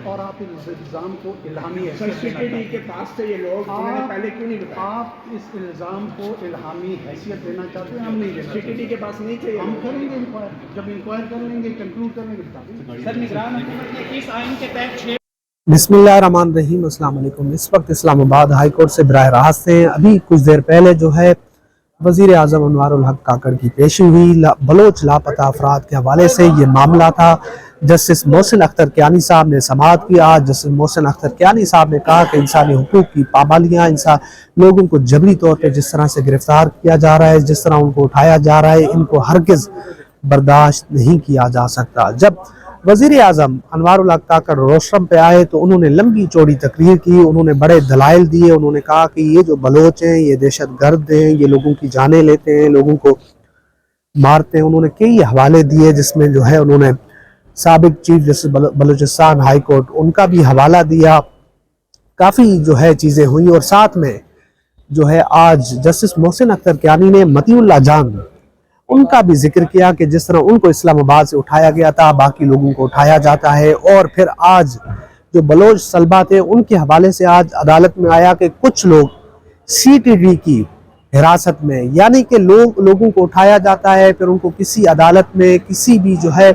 اور آپ اس الزام کو الہامی سر CTD کے پاس سے یہ لوگ انہوں نے پہلے کیوں نہیں بتایا؟ آپ اس الزام کو الہامی حیثیت دینا چاہتے ہیں، ہم نہیں دینا چاہتے۔ CTD کے پاس نہیں تھے، ہم کریں گے انکوائر، جب انکوائر کر لیں گے، کنکلوڈ کر لیں گے۔ سر نگران حکومت نے اس آئین کے تحت بسم اللہ الرحمن الرحیم۔ السلام علیکم۔ اس وقت اسلام آباد ہائی کورٹ سے براہ راست ہیں۔ ابھی کچھ دیر پہلے جو ہے وزیر اعظم انوار الحق کاکڑ کی پیشی ہوئی۔ بلوچ لاپتہ افراد کے حوالے سے یہ معاملہ تھا۔ جسٹس محسن اختر کیانی صاحب نے سماعت کی۔ آج جسٹس محسن اختر کیانی صاحب نے کہا کہ انسانی حقوق کی پابندیاں، لوگوں کو جبری طور پہ جس طرح سے گرفتار کیا جا رہا ہے، جس طرح ان کو اٹھایا جا رہا ہے، ان کو ہرگز برداشت نہیں کیا جا سکتا۔ جب وزیر اعظم انوار الحق کاکڑ روشرم پہ آئے تو انہوں نے لمبی چوڑی تقریر کی، انہوں نے بڑے دلائل دیے۔ انہوں نے کہا کہ یہ جو بلوچ ہیں یہ دہشت گرد ہیں، یہ لوگوں کی جانیں لیتے ہیں، لوگوں کو مارتے ہیں۔ انہوں نے کئی حوالے دیے جس میں جو ہے انہوں نے سابق chief justice Balochistan high court ان کا بھی حوالہ دیا۔ کافی جو ہے چیزیں ہوئی، اور ساتھ میں جو ہے آج جسٹس محسن اختر کیانی نے مطیع اللہ جان ان کا بھی ذکر کیا کہ جس طرح ان کو اسلام آباد سے اٹھایا گیا تھا، باقی لوگوں کو اٹھایا جاتا ہے۔ اور پھر آج جو بلوچ طلبہ تھے ان کے حوالے سے آج عدالت میں آیا کہ کچھ لوگ CTD کی حراست میں، یعنی کہ لوگوں کو اٹھایا جاتا ہے، پھر ان کو کسی عدالت میں کسی بھی جو ہے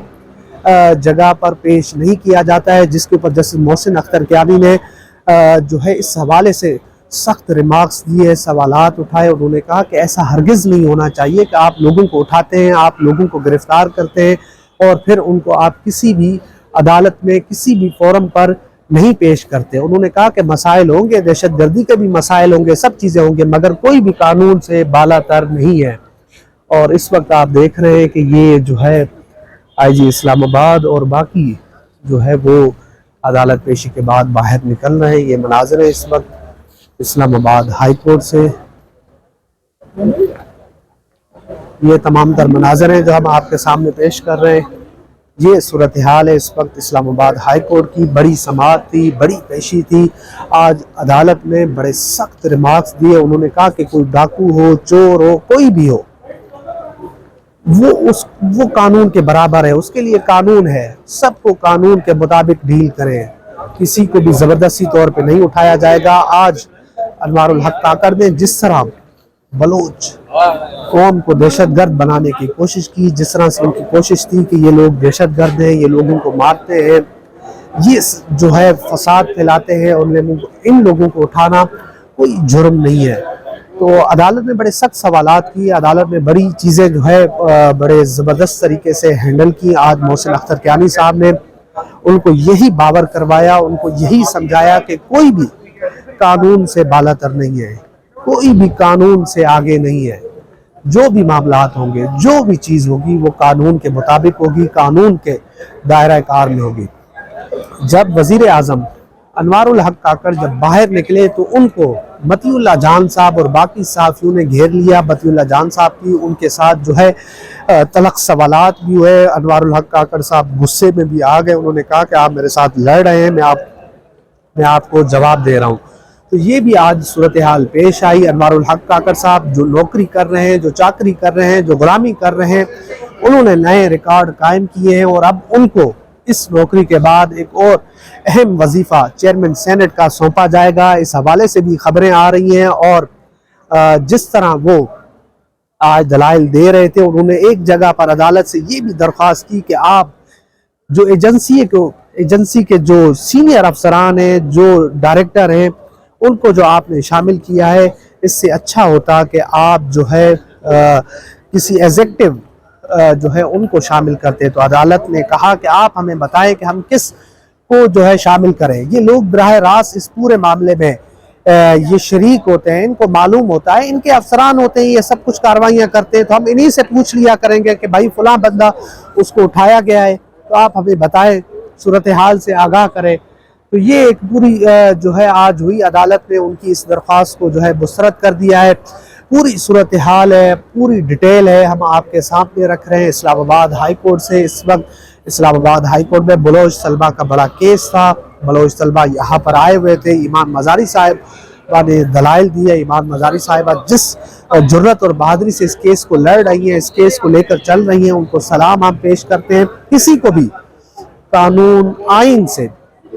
جگہ پر پیش نہیں کیا جاتا ہے، جس کے اوپر جسٹس محسن اختر کیانی نے جو ہے اس حوالے سے سخت ریمارکس دیے، سوالات اٹھائے۔ انہوں نے کہا کہ ایسا ہرگز نہیں ہونا چاہیے کہ آپ لوگوں کو اٹھاتے ہیں، آپ لوگوں کو گرفتار کرتے ہیں اور پھر ان کو آپ کسی بھی عدالت میں کسی بھی فورم پر نہیں پیش کرتے۔ انہوں نے کہا کہ مسائل ہوں گے، دہشت گردی کے بھی مسائل ہوں گے، سب چیزیں ہوں گے، مگر کوئی بھی قانون سے بالا تر نہیں ہے۔ اور اس وقت آپ دیکھ رہے ہیں کہ یہ جو ہے IG اسلام آباد اور باقی جو ہے وہ عدالت پیشی کے بعد باہر نکل رہے ہیں۔ یہ مناظر ہے اس وقت اسلام آباد ہائی کورٹ سے، یہ تمام تر مناظر ہیں جو ہم آپ کے سامنے پیش کر رہے ہیں۔ یہ صورتحال ہے اس وقت اسلام آباد ہائی کورٹ کی۔ بڑی سماعت تھی، بڑی پیشی تھی۔ آج عدالت نے بڑے سخت ریمارکس دیے۔ انہوں نے کہا کہ کوئی ڈاکو ہو، چور ہو، کوئی بھی ہو، وہ قانون کے برابر ہے، اس کے لیے قانون ہے، سب کو قانون کے مطابق ڈیل کریں، کسی کو بھی زبردستی طور پہ نہیں اٹھایا جائے گا۔ آج انوار الحق کاکڑ نے جس طرح بلوچ قوم کو دہشت گرد بنانے کی کوشش کی، جس طرح سے ان کی کوشش تھی کہ یہ لوگ دہشت گرد ہیں، یہ لوگوں کو مارتے ہیں، یہ جو ہے فساد پھیلاتے ہیں، ان لوگوں کو اٹھانا کوئی جرم نہیں ہے۔ تو عدالت نے بڑے سخت سوالات کی، عدالت نے بڑی چیزیں جو ہے بڑے زبردست طریقے سے ہینڈل کی۔ آج محسن اختر کیانی صاحب نے ان کو یہی باور کروایا، ان کو یہی سمجھایا کہ کوئی بھی قانون سے بالا تر نہیں ہے، کوئی بھی قانون سے آگے نہیں ہے۔ جو بھی معاملات ہوں گے، جو بھی چیز ہوگی وہ قانون کے مطابق ہوگی، قانون کے دائرہ کار میں ہوگی۔ جب وزیر اعظم انوار الحق کاکڑ جب باہر نکلے تو ان کو مطیع اللہ جان صاحب اور باقی صحافیوں نے گھیر لیا۔ مطیع اللہ جان صاحب کی ان کے ساتھ جو ہے تلخ سوالات بھی ہوئے۔ انوار الحق کاکڑ صاحب غصے میں بھی آ گئے۔ انہوں نے کہا کہ آپ میرے ساتھ لڑ رہے ہیں، میں آپ کو جواب دے رہا ہوں۔ تو یہ بھی آج صورتحال پیش آئی۔ انوار الحق کاکڑ صاحب جو نوکری کر رہے ہیں، جو چاکری کر رہے ہیں، جو غلامی کر رہے ہیں، انہوں نے نئے ریکارڈ قائم کیے ہیں، اور اب ان کو اس نوکری کے بعد ایک اور اہم وظیفہ چیئرمین سینٹ کا سونپا جائے گا۔ اس حوالے سے بھی خبریں آ رہی ہیں، اور جس طرح وہ آج دلائل دے رہے تھے، انہوں نے ایک جگہ پر عدالت سے یہ بھی درخواست کی کہ آپ جو ایجنسی کے جو سینئر افسران ہیں، جو ڈائریکٹر ہیں، ان کو جو آپ نے شامل کیا ہے، اس سے اچھا ہوتا کہ آپ جو ہے کسی ایگزیکٹو جو ہے ان کو شامل کرتے۔ تو عدالت نے کہا کہ آپ ہمیں بتائیں کہ ہم کس کو جو ہے شامل کریں۔ یہ لوگ براہ راست اس پورے معاملے میں یہ شریک ہوتے ہیں، ان کو معلوم ہوتا ہے، ان کے افسران ہوتے ہیں، یہ سب کچھ کاروائیاں کرتے ہیں، تو ہم انہی سے پوچھ لیا کریں گے کہ بھائی فلاں بندہ اس کو اٹھایا گیا ہے، تو آپ ہمیں بتائیں، صورتحال سے آگاہ کریں۔ تو یہ ایک پوری جو ہے آج ہوئی، عدالت نے ان کی اس درخواست کو جو ہے مسترد کر دیا ہے۔ پوری صورتحال ہے، پوری ڈیٹیل ہے، ہم آپ کے سامنے رکھ رہے ہیں اسلام آباد ہائی کورٹ سے۔ اس وقت اسلام آباد ہائی کورٹ میں بلوچ طلبہ کا بڑا کیس تھا۔ بلوچ طلبہ یہاں پر آئے ہوئے تھے۔ ایمان مزاری صاحبہ نے دلائل دی ہے۔ ایمان مزاری صاحبہ جس جرت اور بہادری سے اس کیس کو لڑ رہی ہیں، اس کیس کو لے کر چل رہی ہیں، ان کو سلام ہم پیش کرتے ہیں۔ کسی کو بھی قانون آئین سے